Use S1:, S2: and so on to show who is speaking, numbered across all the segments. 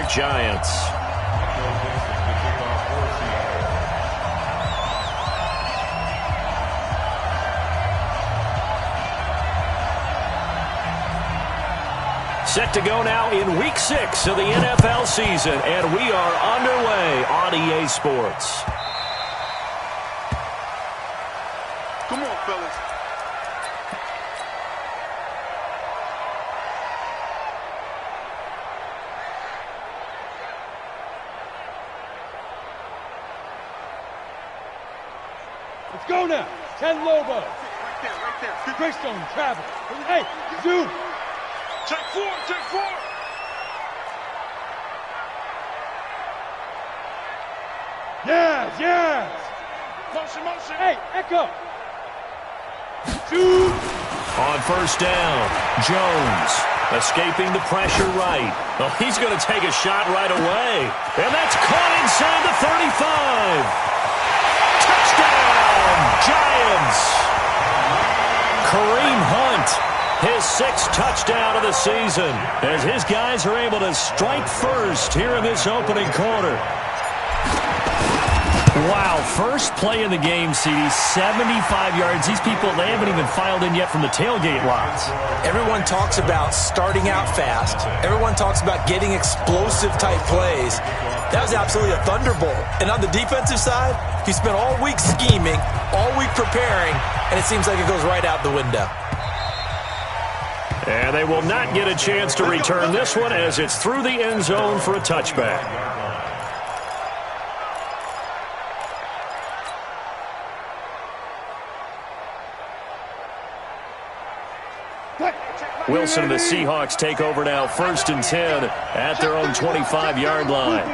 S1: Giants. Set to go now in Week 6 of the NFL season, and we are underway on EA Sports.
S2: Come on, fellas.
S3: Let's go now. 10 Lobo.
S2: Right there.
S3: Greystone, travel. Hey, zoom.
S2: Check four.
S3: Yes.
S2: Motion.
S3: Hey, Echo. Shoot.
S1: On first down, Jones escaping the pressure right. Oh, he's going to take a shot right away. And that's caught inside the 35. Touchdown, Giants. Kareem Hunt. His 6th touchdown of the season as his guys are able to strike first here in this opening quarter. Wow, first play of the game, CD, 75 yards. These people, they haven't even filed in yet from the tailgate lots.
S4: Everyone talks about starting out fast. Everyone talks about getting explosive-type plays. That was absolutely a thunderbolt. And on the defensive side, he spent all week scheming, all week preparing, and it seems like it goes right out the window.
S1: And they will not get a chance to return this one as it's through the end zone for a touchback. Wilson and the Seahawks take over now, 1st and 10 at their own 25-yard line.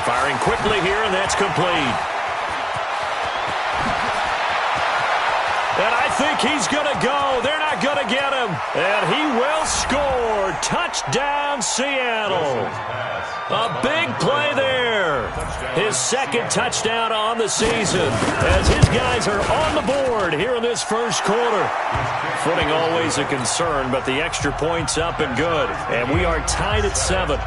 S1: Firing quickly here, and that's complete. And I think he's going to go. They're not going to get him. And he will score. Touchdown, Seattle. A big play there. His 2nd touchdown on the season as his guys are on the board here in this first quarter. Footing always a concern, but the extra point's up and good. And we are tied at 7.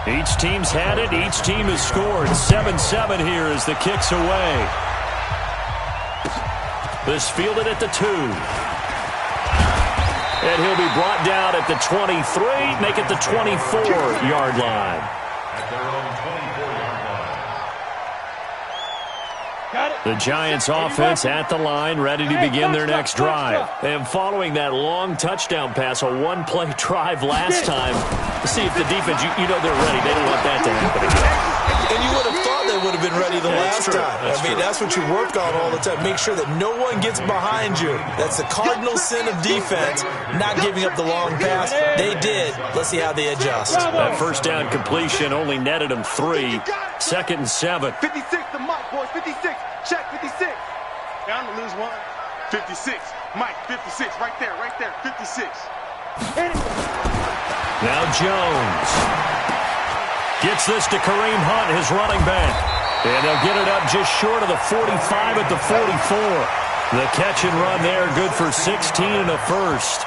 S1: Each team's had it. Each team has scored. 7-7 here as the kick's away. This fielded at the 2. And he'll be brought down at the 23, make it the 24-yard line.
S2: At their own 24-yard line.
S1: The Giants offense at the line, ready to begin their next drive. And following that long touchdown pass, a one-play drive last time, to see if the defense, you know they're ready. They don't want that to happen again.
S4: And you would have thought they would have been ready the last time. That's what you work on all the time. Make sure that no one gets behind you. That's the cardinal sin of defense, not giving up the long pass. They did. Let's see how they adjust.
S1: That first down completion only netted them 3. 2nd and 7.
S2: 56 to Mike, boys. 56. Check 56. Down to lose 1. 56. Mike, 56. Right there. 56.
S1: Now Jones. Gets this to Kareem Hunt, his running back. And they'll get it up just short of the 45 at the 44. The catch and run there, good for 16 and a first.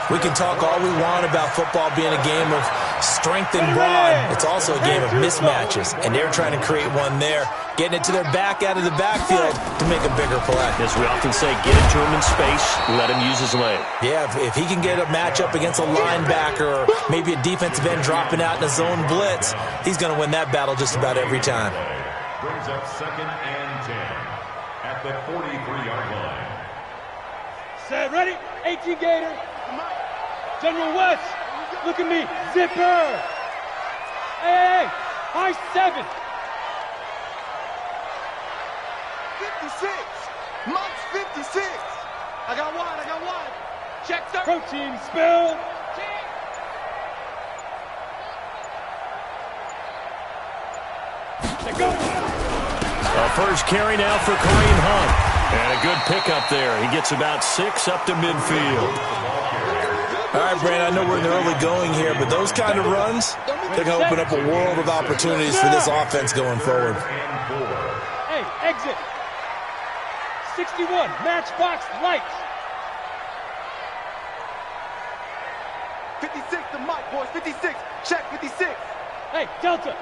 S4: We can talk all we want about football being a game of strength and brawn. It's also a game of mismatches, and they're trying to create one there, getting it to their back out of the backfield to make a bigger play.
S1: As we often say, get it to him in space, let him use his leg.
S4: Yeah, if he can get a matchup against a linebacker or maybe a defensive end dropping out in a zone blitz, he's going to win that battle just about every time.
S5: Brings up 2nd and 10 at the 43-yard line.
S3: Set, ready? 18 Gator. General West, look at me. Zipper. Hey, high 7.
S2: 56. Mike's 56. I got wide. Check, sir.
S3: Protein spill. Check. Go.
S1: A first carry now for Kareem Hunt. And a good pickup there. He gets about 6 up to midfield.
S4: All right, Brandon, I know we're in the early going here, but those kind of runs, they're going to open up a world of opportunities for this offense going forward.
S3: Hey, exit. 61, matchbox lights.
S2: 56 to Mike, boys. 56. Check, 56.
S3: Hey, Delta.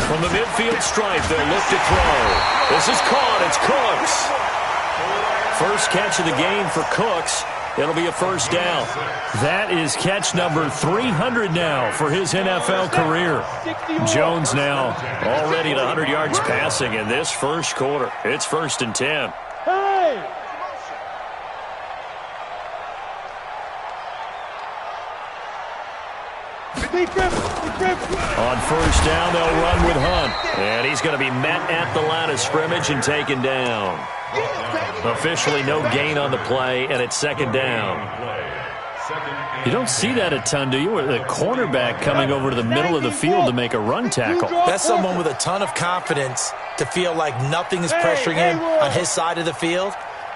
S1: From the midfield stripe, they'll look to throw. This is caught. It's Cooks. First catch of the game for Cooks. It'll be a first down. That is catch number 300 now for his NFL career. Jones now already at 100 yards passing in this first quarter. It's 1st and 10.
S3: Hey!
S1: On first down, they'll run with Hunt. And he's going to be met at the line of scrimmage and taken down. Officially no gain on the play, and it's 2nd down. You don't see that a ton, do you? The cornerback coming over to the middle of the field to make a run tackle.
S4: That's someone with a ton of confidence to feel like nothing is pressuring him on his side of the field.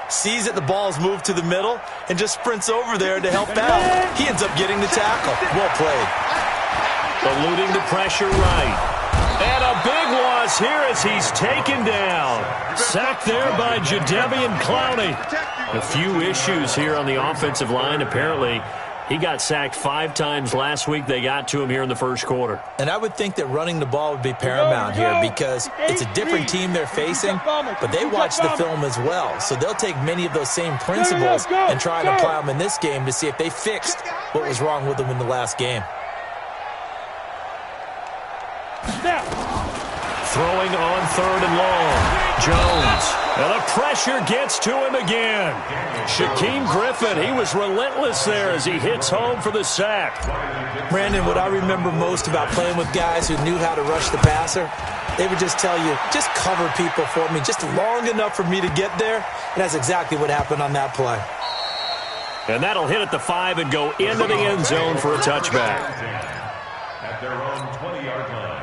S4: Sees that the ball's moved to the middle and just sprints over there to help out. He ends up getting the tackle. Well played.
S1: Eluding the pressure right. And a big loss here as he's taken down. Sacked there by Jadeveon Clowney. A few issues here on the offensive line. Apparently, he got sacked 5 times last week. They got to him here in the first quarter.
S4: And I would think that running the ball would be paramount here because it's a different team they're facing, but they watch the film as well. So they'll take many of those same principles and try and apply them in this game to see if they fixed what was wrong with them in the last game.
S1: Throwing on 3rd and long. Jones. And the pressure gets to him again. Shaquem Griffin, he was relentless there as he hits home for the sack.
S4: Brandon, what I remember most about playing with guys who knew how to rush the passer, they would just tell you, just cover people for me, just long enough for me to get there. And that's exactly what happened on that play.
S1: And that'll hit at the 5 and go into the end zone for a touchback.
S5: At their own 20-yard line.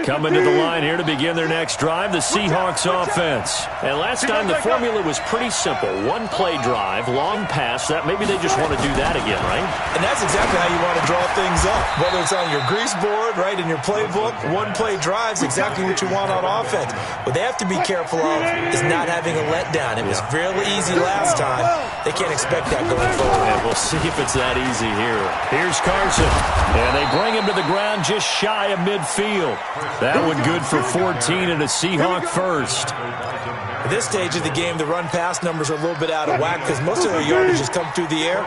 S1: Coming to the line here to begin their next drive, the Seahawks offense. And last time the formula was pretty simple. 1-play drive, long pass. That maybe they just want to do that again, right?
S4: And that's exactly how you want to draw things up. Whether it's on your grease board, right, in your playbook, 1-play drive's exactly what you want on offense. What they have to be careful of is not having a letdown. It was fairly easy last time. They can't expect that going forward.
S1: And we'll see if it's that easy here. Here's Carson. And they bring him to the ground just shy of midfield. That one good for 14 and a Seahawk first.
S4: At this stage of the game, the run-pass numbers are a little bit out of whack because most of their yardage has come through the air.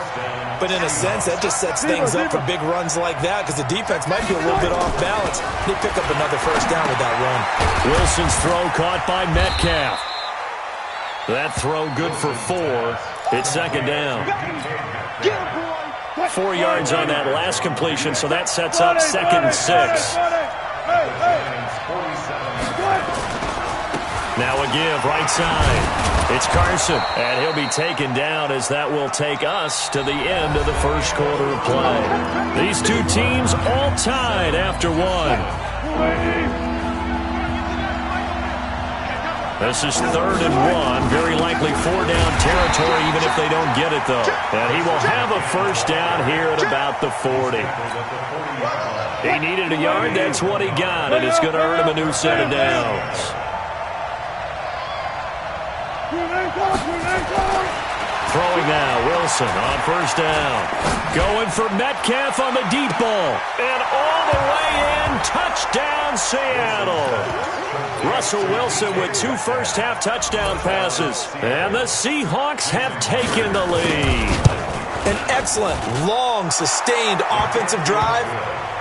S4: But in a sense, that just sets things up for big runs like that because the defense might be a little bit off balance. They pick up another first down with that run.
S1: Wilson's throw caught by Metcalf. That throw good for 4. It's 2nd down. 4 yards on that last completion, so that sets up 2nd and 6. Now a give, right side. It's Carson, and he'll be taken down as that will take us to the end of the first quarter of play. These two teams all tied after 1. This is 3rd and 1, very likely 4-down territory even if they don't get it, though. And he will have a first down here at about the 40. He needed a yard, that's what he got, and it's going to earn him a new set of downs. Throwing now, Wilson on first down. Going for Metcalf on the deep ball. And all the way in, touchdown Seattle. Russell Wilson with 2 first-half touchdown passes. And the Seahawks have taken the lead.
S4: An excellent, long, sustained offensive drive.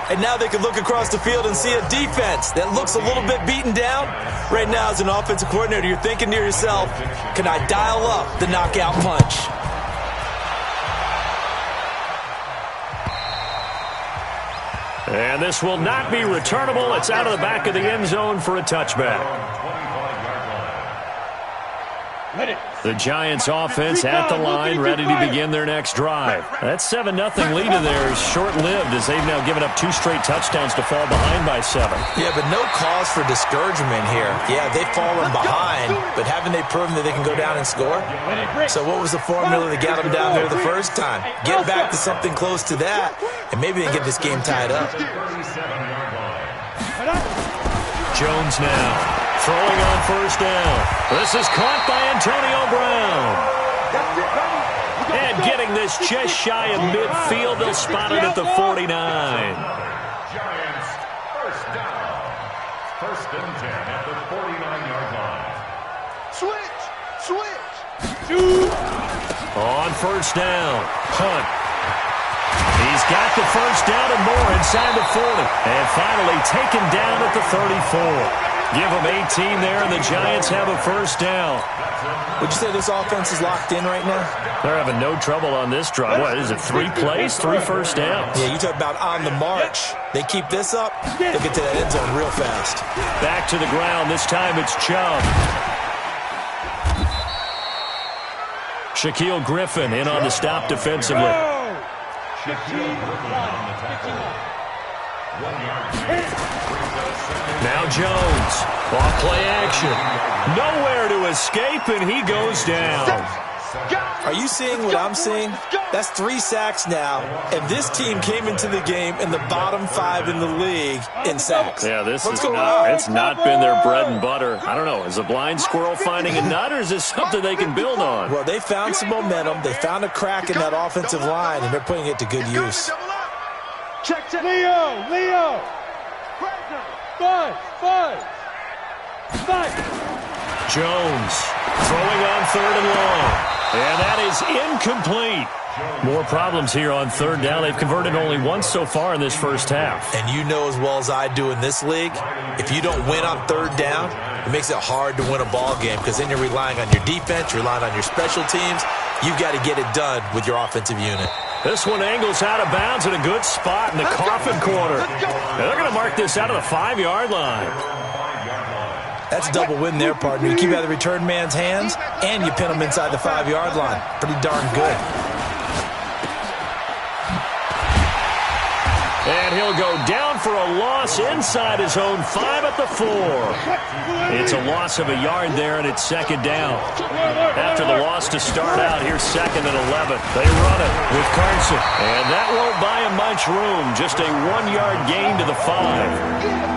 S4: And now they can look across the field and see a defense that looks a little bit beaten down. Right now, as an offensive coordinator, you're thinking to yourself, can I dial up the knockout punch?
S1: And this will not be returnable. It's out of the back of the end zone for a touchback. The Giants offense at the line, ready to begin their next drive. That 7-0 lead of theirs short-lived as they've now given up 2 straight touchdowns to fall behind by 7.
S4: Yeah, but no cause for discouragement here. Yeah, they've fallen behind, but haven't they proven that they can go down and score? So what was the formula that got them down there the first time? Get back to something close to that, and maybe they can get this game tied up.
S1: Jones now. Jones, and he'll be taken down Throwing on first down. This is caught by Antonio Brown. And getting this just shy of midfield, they'll spot it at the 49.
S5: Giants first down. First and 10 at the 49-yard line.
S2: Switch.
S1: On first down, Hunt. He's got the first down and more inside the 40. And finally taken down at the 34. Give them 18 there, and the Giants have a first down.
S4: Would you say this offense is locked in right now?
S1: They're having no trouble on this drive. What is it, 3 plays, 3 first downs?
S4: Yeah, you talk about on the march. They keep this up, they'll get to that end zone real fast.
S1: Back to the ground. This time it's Chubb. Shaquille Griffin in on the stop defensively.
S5: Shaquille Griffin on the tackle. 1 yard.
S1: Now Jones. Off play action. Nowhere to escape, and he goes down.
S4: Are you seeing what I'm seeing? That's 3 sacks now, and this team came into the game in the bottom 5 in the league in sacks.
S1: Yeah, this
S4: What's
S1: is
S4: going
S1: not,
S4: on?
S1: it's not been their bread and butter. I don't know. Is a blind squirrel finding a nut, or is this something they can build on?
S4: Well, they found some momentum. They found a crack in that offensive line, and they're putting it to good use.
S2: Check.
S3: Leo. 5.
S1: Jones throwing on 3rd and long. And that is incomplete. More problems here on 3rd down. They've converted only once so far in this first half.
S4: And you know as well as I do in this league, if you don't win on 3rd down, it makes it hard to win a ball game because then you're relying on your defense, you're relying on your special teams. You've got to get it done with your offensive unit.
S1: This one angles out of bounds in a good spot in the coffin corner. And they're going to mark this out of the 5-yard line.
S4: That's a double win there, partner. You keep out of the return man's hands, and you pin him inside the 5-yard line. Pretty darn good.
S1: And he'll go down for a loss inside his own 5 at the 4. It's a loss of a yard there, and it's 2nd down. After the loss to start out, here's 2nd and 11. They run it with Carson. And that won't buy him much room. Just a 1-yard gain to the 5.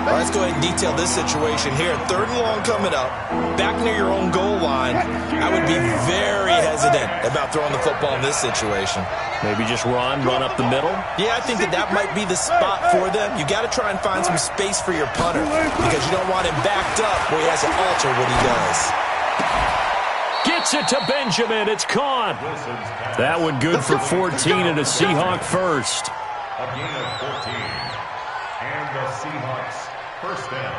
S4: All right, let's go ahead and detail this situation here. 3rd and long coming up, back near your own goal line. I would be very hesitant about throwing the football in this situation.
S1: Maybe just run up the middle?
S4: Yeah, I think that might be the spot for them. You got to try and find some space for your punter because you don't want him backed up where he has to alter what he does.
S1: Gets it to Benjamin. It's caught. That one good for 14 and a Seahawk first.
S5: A gain of 14. And the Seahawks first down.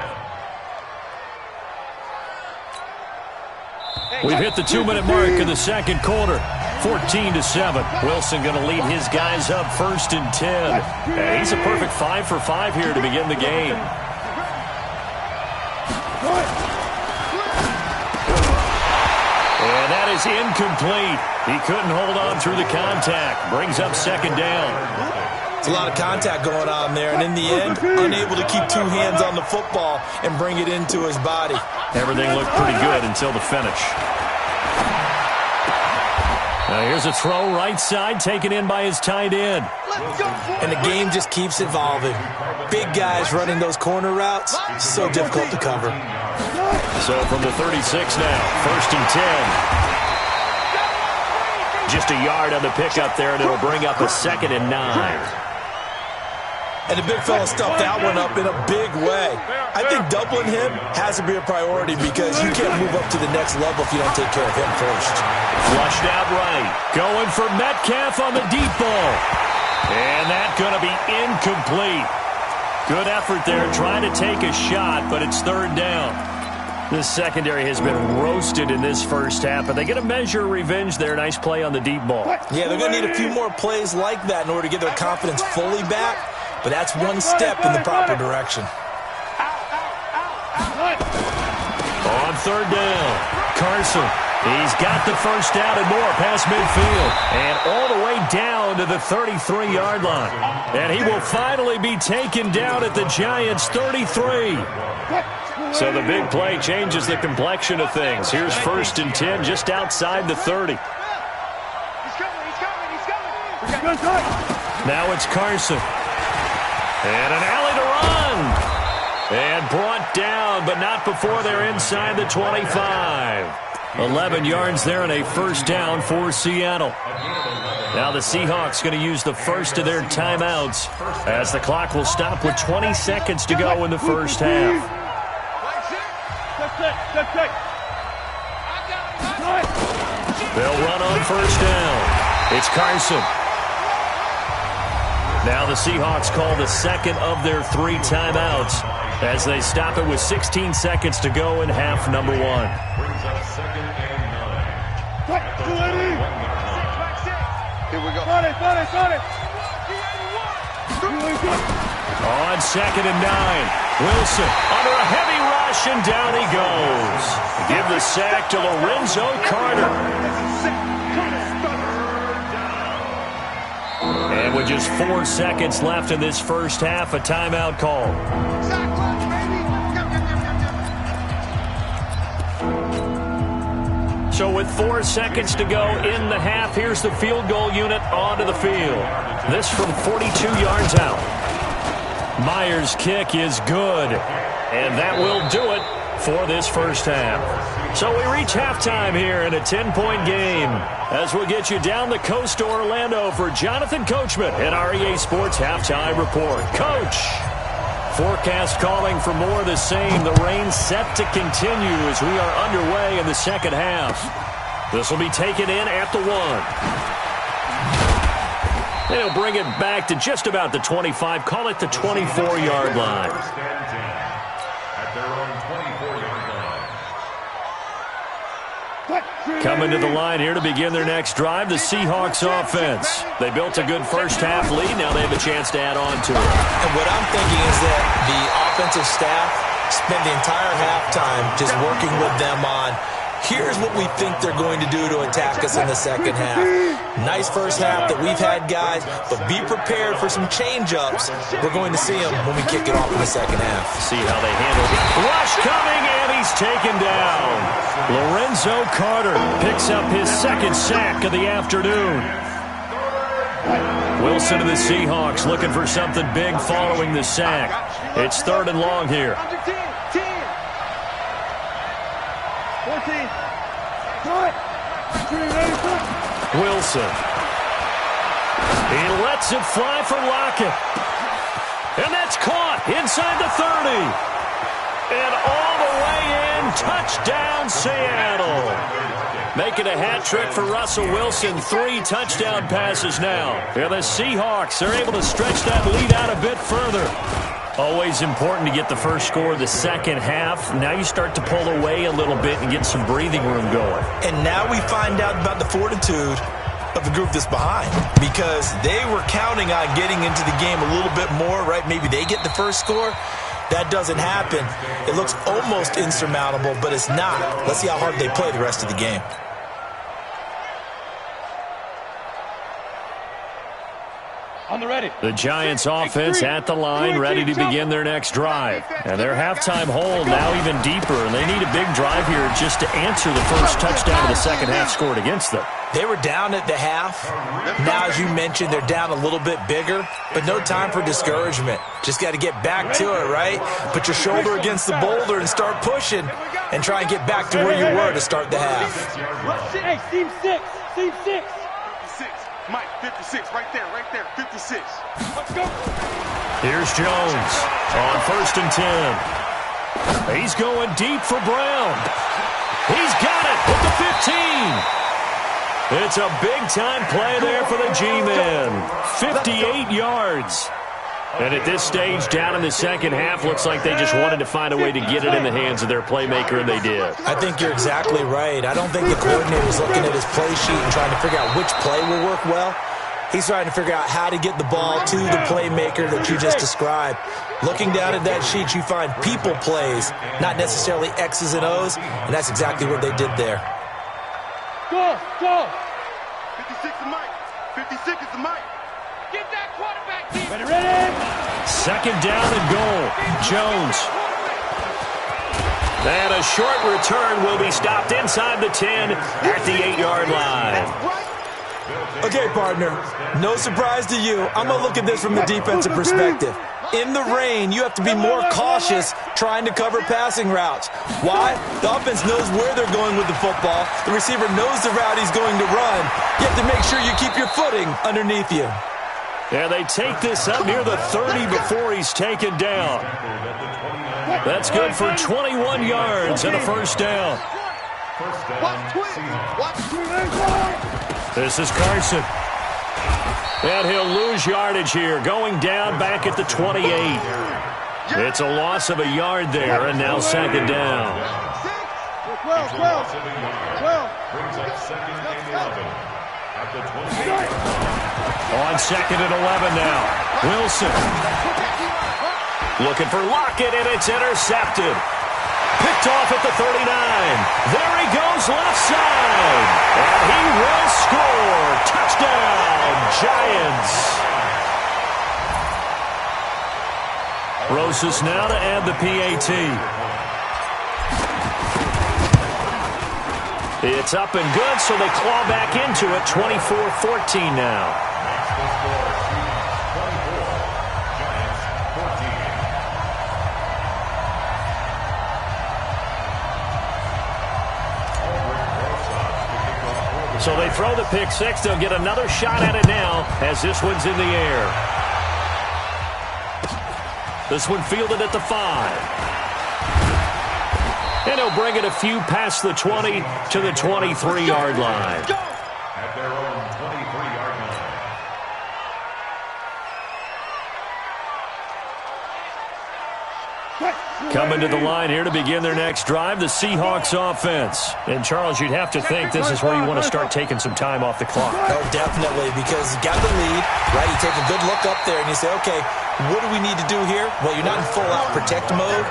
S1: We've hit the 2-minute mark in the 2nd quarter. 14-7. Wilson going to lead his guys up 1st and 10. And he's a perfect 5 for 5 here to begin the game. And that is incomplete. He couldn't hold on through the contact. Brings up 2nd down.
S4: It's a lot of contact going on there, and in the end, unable to keep 2 hands on the football and bring it into his body.
S1: Everything looked pretty good until the finish. Now here's a throw right side taken in by his tight end.
S4: And the game just keeps evolving. Big guys running those corner routes, so difficult to cover.
S1: So from the 36 now, 1st and 10. Just a yard on the pickup there, and it'll bring up a 2nd and 9.
S4: And the big fella stuffed that one up in a big way. I think doubling him has to be a priority because you can't move up to the next level if you don't take care of him first.
S1: Flushed out right. Going for Metcalf on the deep ball. And that's going to be incomplete. Good effort there trying to take a shot, but it's 3rd down. This secondary has been roasted in this first half, but they get a measure of revenge there. Nice play on the deep ball.
S4: Yeah, they're going to need a few more plays like that in order to get their confidence fully back, but that's one step in the proper direction.
S1: On 3rd down, Carson. He's got the first down and more past midfield. And all the way down to the 33-yard line. And he will finally be taken down at the Giants' 33. So the big play changes the complexion of things. Here's 1st and 10 just outside the 30. Now it's Carson. And an alley to run. And brought down, but not before they're inside the 25. 11 yards there and a first down for Seattle. Now the Seahawks going to use the first of their timeouts as the clock will stop with 20 seconds to go in the first half. They'll run on first down. It's Carson. Now the Seahawks call the second of their 3 timeouts as they stop it with 16 seconds to go in half number 1.
S5: Brings up second and 9.
S2: Here we go.
S3: Got it.
S1: On second and 9, Wilson under a heavy rush, and down he goes. Give the sack to Lorenzo Carter. And with just 4 seconds left in this first half, a timeout call. So with 4 seconds to go in the half, here's the field goal unit onto the field. This from 42 yards out. Myers' kick is good, and that will do it for this first half. So we reach halftime here in a 10-point game as we'll get you down the coast to Orlando for Jonathan Coachman at our EA Sports Halftime Report. Coach, forecast calling for more of the same. The rain set to continue as we are underway in the second half. This will be taken in at the 1. They'll bring it back to just about the 25. Call it the 24-yard line.
S5: First and 10 at their own 24-yard line.
S1: Coming to the line here to begin their next drive, the Seahawks offense. They built a good first half lead. Now they have a chance to add on to it.
S4: And what I'm thinking is that the offensive staff spent the entire halftime just working with them on, here's what we think they're going to do to attack us in the second half. Nice first half that we've had, guys, but be prepared for some change-ups. We're going to see them when we kick it off in the second half.
S1: See how they handle it. Rush coming, and he's taken down. Lorenzo Carter picks up his second sack of the afternoon. Wilson and the Seahawks looking for something big following the sack. It's 3rd and long here.
S3: 14.
S1: Wilson. He lets it fly for Lockett. And that's caught inside the 30. And all the way in, touchdown Seattle. Making a hat trick for Russell Wilson. 3 touchdown passes now. And the Seahawks are able to stretch that lead out a bit further. Always important to get the first score of the second half. Now you start to pull away a little bit and get some breathing room going.
S4: And now we find out about the fortitude of the group that's behind, because they were counting on getting into the game a little bit more, right? Maybe they get the first score. That doesn't happen. It looks almost insurmountable, but it's not. Let's see how hard they play the rest of the game.
S3: On the ready.
S1: The Giants offense at the line, ready to begin their next drive. And their halftime hole now even deeper, and they need a big drive here just to answer the first touchdown of the second half scored against them.
S4: They were down at the half. Now, as you mentioned, they're down a little bit bigger, but no time for discouragement. Just got to get back to it, right? Put your shoulder against the boulder and start pushing and try and get back to where you were to start the half.
S3: Hey, team 6. Team 6.
S2: 56. Mike, 56. Right there. 56.
S3: Let's go.
S1: Here's Jones on 1st and 10. He's going deep for Brown. He's got it at the 15. It's a big-time play there for the G-men. 58 yards. And at this stage, down in the second half, looks like they just wanted to find a way to get it in the hands of their playmaker, and they did.
S4: I think you're exactly right. I don't think the coordinator is looking at his play sheet and trying to figure out which play will work well. He's trying to figure out how to get the ball to the playmaker that you just described. Looking down at that sheet, you find people plays, not necessarily X's and O's, and that's exactly what they did there.
S3: Go.
S2: 56 is Mike. 56 is the Mike.
S3: Get that quarterback team. Ready.
S1: Second down and goal. Jones. And a short return will be stopped inside the 10 at the 8-yard line.
S4: Okay, partner, no surprise to you. I'm going to look at this from the defensive perspective. In the rain, you have to be more cautious trying to cover passing routes. Why? The offense knows where they're going with the football. The receiver knows the route he's going to run. You have to make sure you keep your footing underneath you.
S1: Yeah, they take this up near the 30 before he's taken down. That's good for 21 yards and a first down. This is Carson. And he'll lose yardage here, going down back at the 28. It's a loss of a yard there, and now second down.
S3: 12.
S5: Brings up second and 11 at the 28.
S1: On second and 11 now. Wilson. Looking for Lockett, and it's intercepted. Picked off at the 39. There he goes left side. And he will score. Touchdown, Giants. Rosas now to add the PAT. It's up and good, so they claw back into it. 24-14 now. So they throw the pick six. They'll get another shot at it now as this one's in the air. This one fielded at the 5. And he'll bring it a few past the 20 to the 23-yard line.
S5: At their own 23-yard line.
S1: Coming to the line here to begin their next drive, the Seahawks offense. And, Charles, you'd have to think this is where you want to start taking some time off the clock.
S4: Oh, definitely, because you got the lead, right? You take a good look up there and you say, okay, what do we need to do here? Well, you're not in full-out protect mode.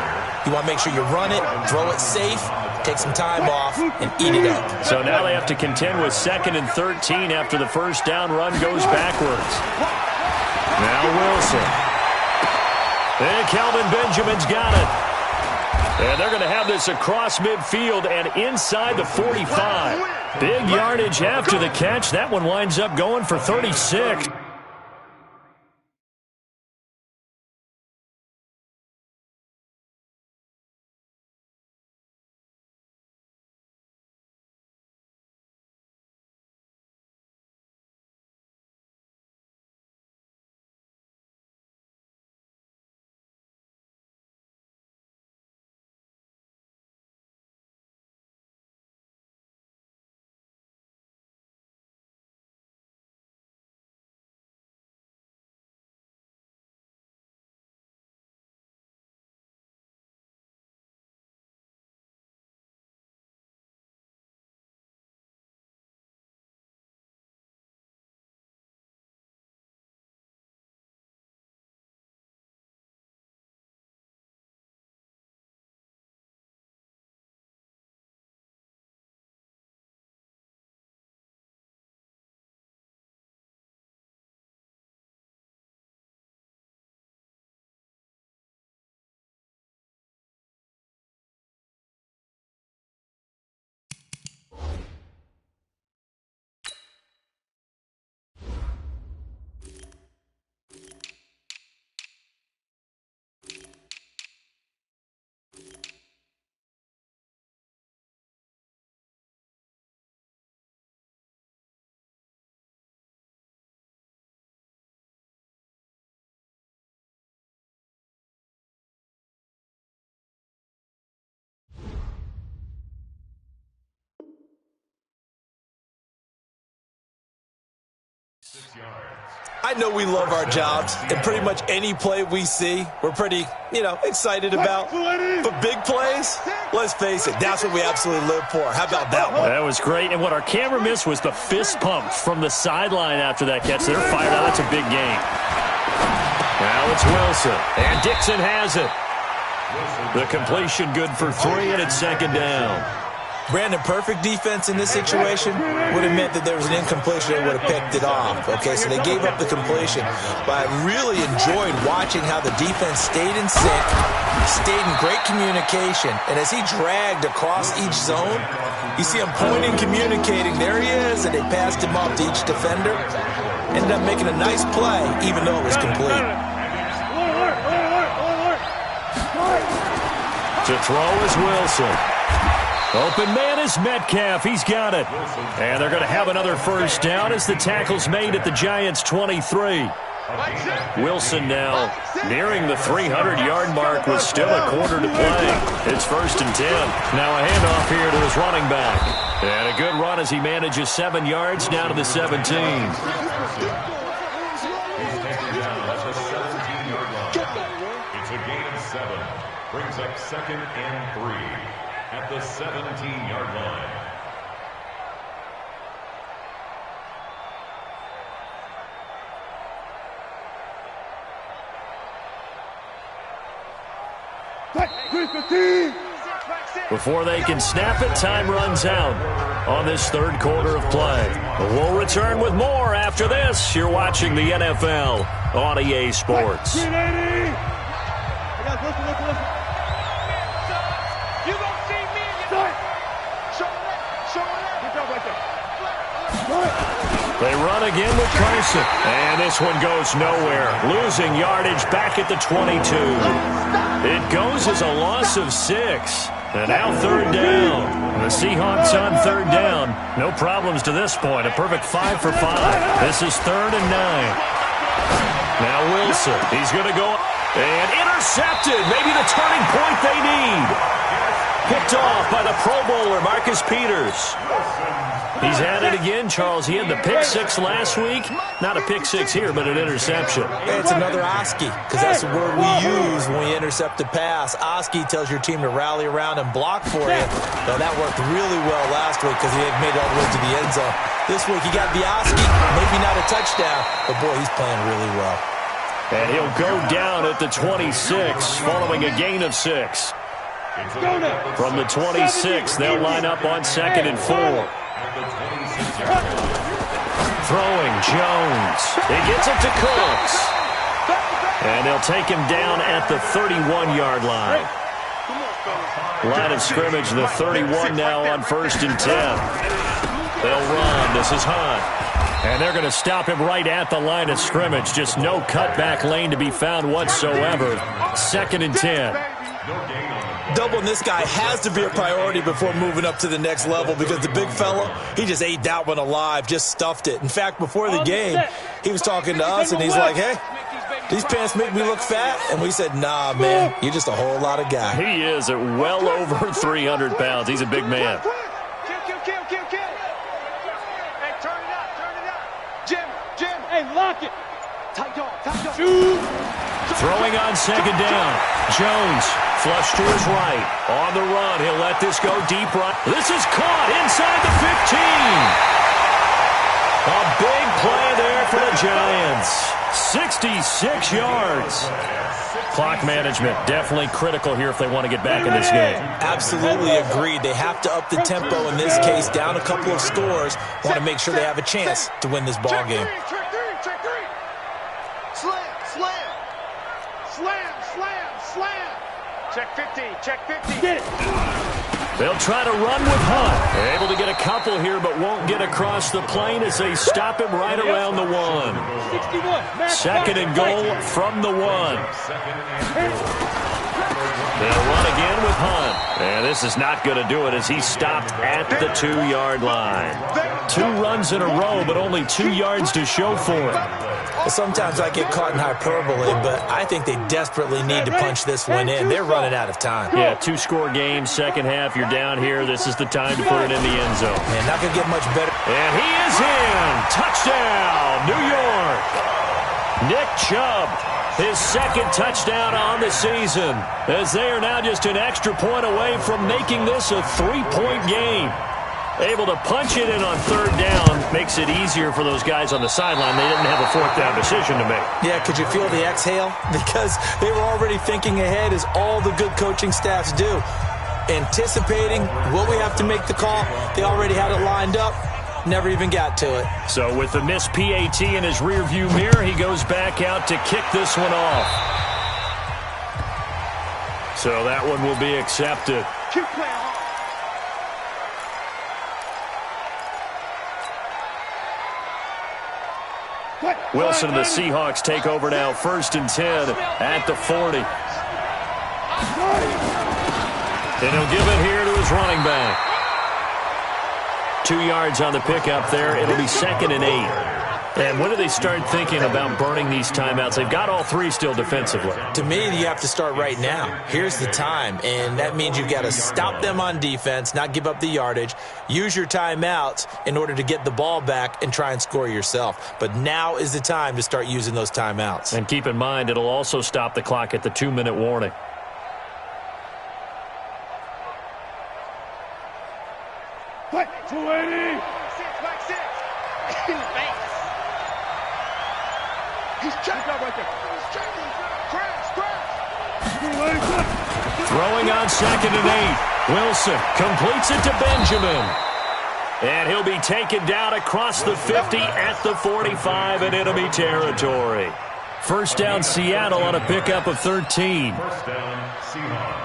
S4: You want to make sure you run it, throw it safe, take some time off, and eat it up.
S1: So now they have to contend with 2nd and 13 after the first down run goes backwards. Now Wilson. And Calvin Benjamin's got it. And they're going to have this across midfield and inside the 45. Big yardage after the catch. That one winds up going for 36.
S4: I know we love our jobs, and pretty much any play we see, we're pretty, excited about. But big plays, let's face it, that's what we absolutely live for. How about that one?
S1: That was great, and what our camera missed was the fist pump from the sideline after that catch. They're fired out. That's a big game. Now it's Wilson, and Dixon has it. The completion good for 3, and it's second down.
S4: Brandon, perfect defense in this situation would have meant that there was an incompletion. They would have picked it off. Okay, so they gave up the completion. But I really enjoyed watching how the defense stayed in sync, stayed in great communication. And as he dragged across each zone, you see him pointing, communicating. There he is, and they passed him off to each defender. Ended up making a nice play, even though it was complete.
S1: To throw is Wilson. Open man is Metcalf. He's got it. And they're going to have another first down as the tackle's made at the Giants' 23. Wilson now nearing the 300-yard mark with still a quarter to play. It's 1st and 10. Now a handoff here to his running back. And a good run as he manages 7 yards down to the 17.
S5: He's taken down at the 17-yard line. It's a gain of 7. Brings up 2nd and 3 at the 17-yard line.
S1: Before they can snap it, time runs out on this 3rd quarter of play. We'll return with more after this. You're watching the NFL on EA Sports.
S3: You don't see me.
S1: They run again with Carson. And this one goes nowhere. Losing yardage back at the 22. It goes as a loss of 6. And now 3rd down. The Seahawks on 3rd down. No problems to this point. A perfect 5 for 5. This is 3rd and 9. Now Wilson. He's going to go. And intercepted. Maybe the turning point they need. Picked off by the Pro Bowler, Marcus Peters. He's had it again, Charles. He had the pick 6 last week. Not a pick 6 here, but an interception.
S4: Hey, it's another Oski, because that's the word we use when we intercept a pass. Oski tells your team to rally around and block for you. Now, that worked really well last week because he had made it all the way to the end zone. This week, he got the Oski, maybe not a touchdown, but boy, he's playing really well.
S1: And he'll go down at the 26, following a gain of 6. From the 26, they'll line up on 2nd and 4. Throwing, Jones. He gets it to Cooks. And they'll take him down at the 31-yard line. Line of scrimmage, the 31 now on 1st and 10. They'll run. This is Hunt. And they're going to stop him right at the line of scrimmage. Just no cutback lane to be found whatsoever. 2nd and 10.
S4: Doubling this guy has to be a priority before moving up to the next level because the big fella, he just ate that one alive, just stuffed it. In fact, before the game, he was talking to us, and he's like, hey, these pants make me look fat. And we said, nah, man, you're just a whole lot of guy.
S1: He is at well over 300 pounds. He's a big man.
S3: Kill. Hey, turn it up. Jim. Hey, lock it. Tight dog. Shoot.
S1: Throwing on 2nd down. Jones, flush to his right. On the run, he'll let this go deep right. This is caught inside the 15. A big play there for the Giants. 66 yards. Clock management definitely critical here if they want to get back in this game.
S4: Absolutely agreed. They have to up the tempo in this case, down a couple of scores. Want to make sure they have a chance to win this ball game.
S3: Slam. Check 50. Get it.
S1: They'll try to run with Hunt. They're able to get a couple here, but won't get across the plane as they stop him right around the 1. 2nd and goal from the 1. They'll run again with Hunt. And this is not going to do it as he stopped at the 2-yard line. 2 runs in a row, but only 2 yards to show for it.
S4: Sometimes I get caught in hyperbole, but I think they desperately need to punch this one in. They're running out of time.
S1: Yeah, 2-score game, second half. You're down here. This is the time to put it in the end zone.
S4: Man, not going to get much better.
S1: And he is in. Touchdown, New York. Nick Chubb, his 2nd touchdown on the season, as they are now just an extra point away from making this a 3-point game. Able to punch it in on 3rd down makes it easier for those guys on the sideline. They didn't have a 4th down decision to make.
S4: Yeah, could you feel the exhale? Because they were already thinking ahead, as all the good coaching staffs do. anticipating, will we have to make the call? They already had it lined up. Never even got to it.
S1: So with the missed PAT in his rearview mirror, he goes back out to kick this one off. So that one will be accepted.
S3: Keep playing hard.
S1: Wilson and the Seahawks take over now, 1st and 10 at the 40. And he'll give it here to his running back. 2 yards on the pickup there. It'll be 2nd and 8. And when do they start thinking about burning these timeouts? They've got all 3 still defensively.
S4: To me, you have to start right now. Here's the time, and that means you've got to stop them on defense, not give up the yardage, use your timeouts in order to get the ball back and try and score yourself. But now is the time to start using those timeouts.
S1: And keep in mind, it'll also stop the clock at the 2-minute warning.
S3: Fight, 280. Back 6. In the face. He's checked out right there. He's checking. Crash.
S1: Throwing on 2nd and 8. Wilson completes it to Benjamin. And he'll be taken down across the 50 at the 45 in enemy territory. 1st down Seattle on a pickup of 13.
S5: 1st down Seahawks.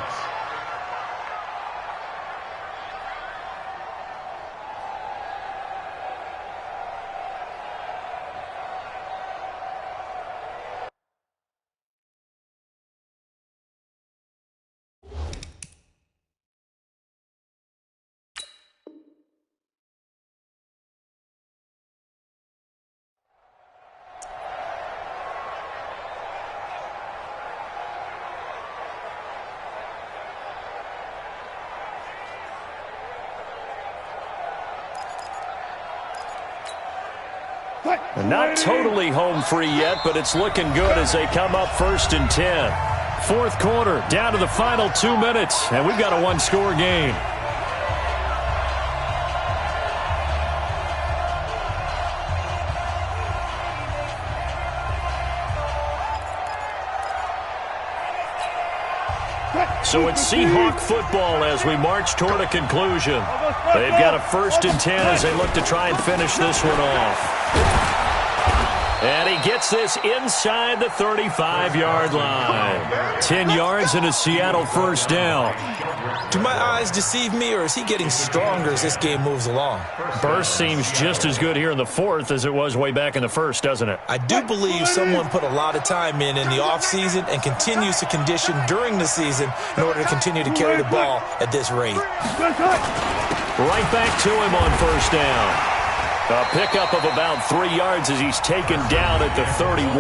S1: And not totally home free yet, but it's looking good as they come up 1st and 10. 4th quarter, down to the final 2 minutes, and we've got a 1-score game. So it's Seahawk football as we march toward a conclusion. They've got a 1st and 10 as they look to try and finish this one off. And he gets this inside the 35-yard line. 10 yards and a Seattle 1st down.
S4: Do my eyes deceive me, or is he getting stronger as this game moves along?
S1: Burst seems just as good here in the 4th as it was way back in the 1st, doesn't it?
S4: I do believe someone put a lot of time in the offseason and continues to condition during the season in order to continue to carry the ball at this rate.
S1: Right back to him on 1st down. A pickup of about 3 yards as he's taken down at the 31.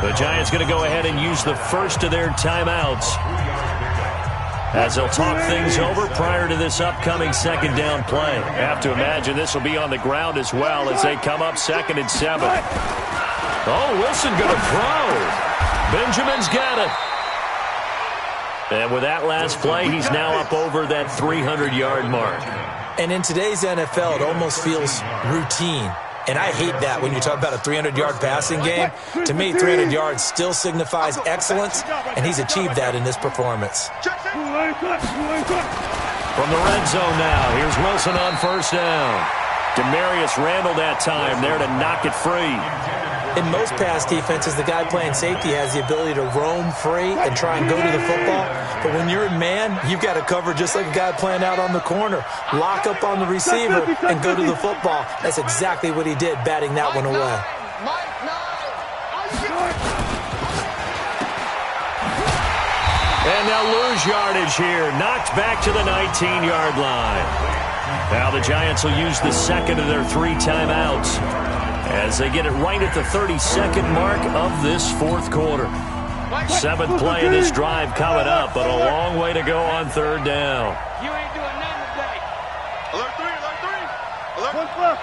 S1: The Giants going to go ahead and use the first of their timeouts as they'll talk things over prior to this upcoming 2nd down play. I have to imagine this will be on the ground as well as they come up 2nd and 7. Oh, Wilson going to throw. Benjamin's got it. And with that last play, he's now up over that 300-yard mark.
S4: And in today's NFL, it almost feels routine. And I hate that when you talk about a 300-yard passing game. To me, 300 yards still signifies excellence, and he's achieved that in this performance.
S1: From the red zone now, here's Wilson on 1st down. Demarius Randall that time there to knock it free.
S4: In most pass defenses, the guy playing safety has the ability to roam free and try and go to the football. But when you're in man, you've got to cover just like a guy playing out on the corner. Lock up on the receiver and go to the football. That's exactly what he did, batting that one away.
S1: And they'll lose yardage here. Knocked back to the 19-yard line. Now the Giants will use the 2nd of their 3 timeouts as they get it right at the 32nd mark of this 4th quarter. 7th play of this drive coming up, but a long way to go on 3rd down.
S3: You ain't doing nothing today.
S2: Alert 3, alert 3. Alert.
S3: One plus.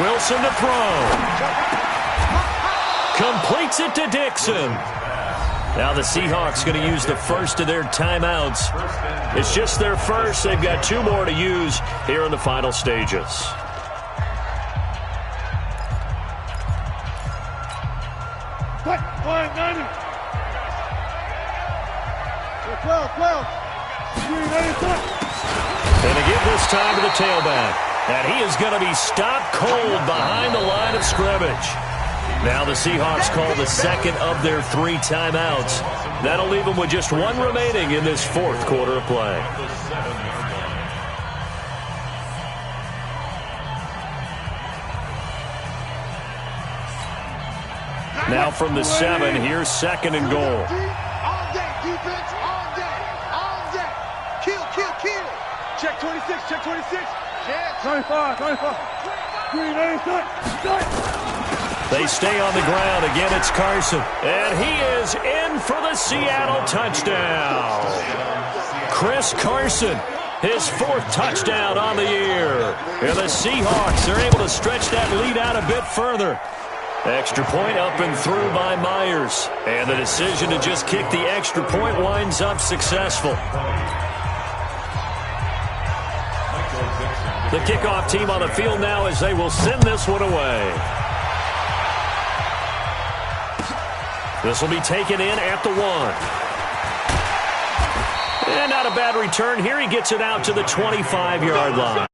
S1: Wilson to throw. Completes it to Dixon. Now the Seahawks going to use the first of their timeouts. It's just their first. They've got 2 more to use here in the final stages. And they give this time to the tailback. And he is going to be stopped cold behind the line of scrimmage. Now the Seahawks call the second of their 3 timeouts. That'll leave them with just 1 remaining in this 4th quarter of play. Now from the 7, here's 2nd and goal.
S2: All day, defense, all day, all day. Kill, kill, kill.
S3: Check 26, check 26.
S2: Check.
S3: 25. Green,
S1: They stay on the ground. Again, it's Carson. And he is in for the Seattle touchdown. Chris Carson, his 4th touchdown on the year. And the Seahawks are able to stretch that lead out a bit further. Extra point up and through by Myers. And the decision to just kick the extra point winds up successful. The kickoff team on the field now as they will send this one away. This will be taken in at the 1. And not a bad return here. He gets it out to the 25-yard line.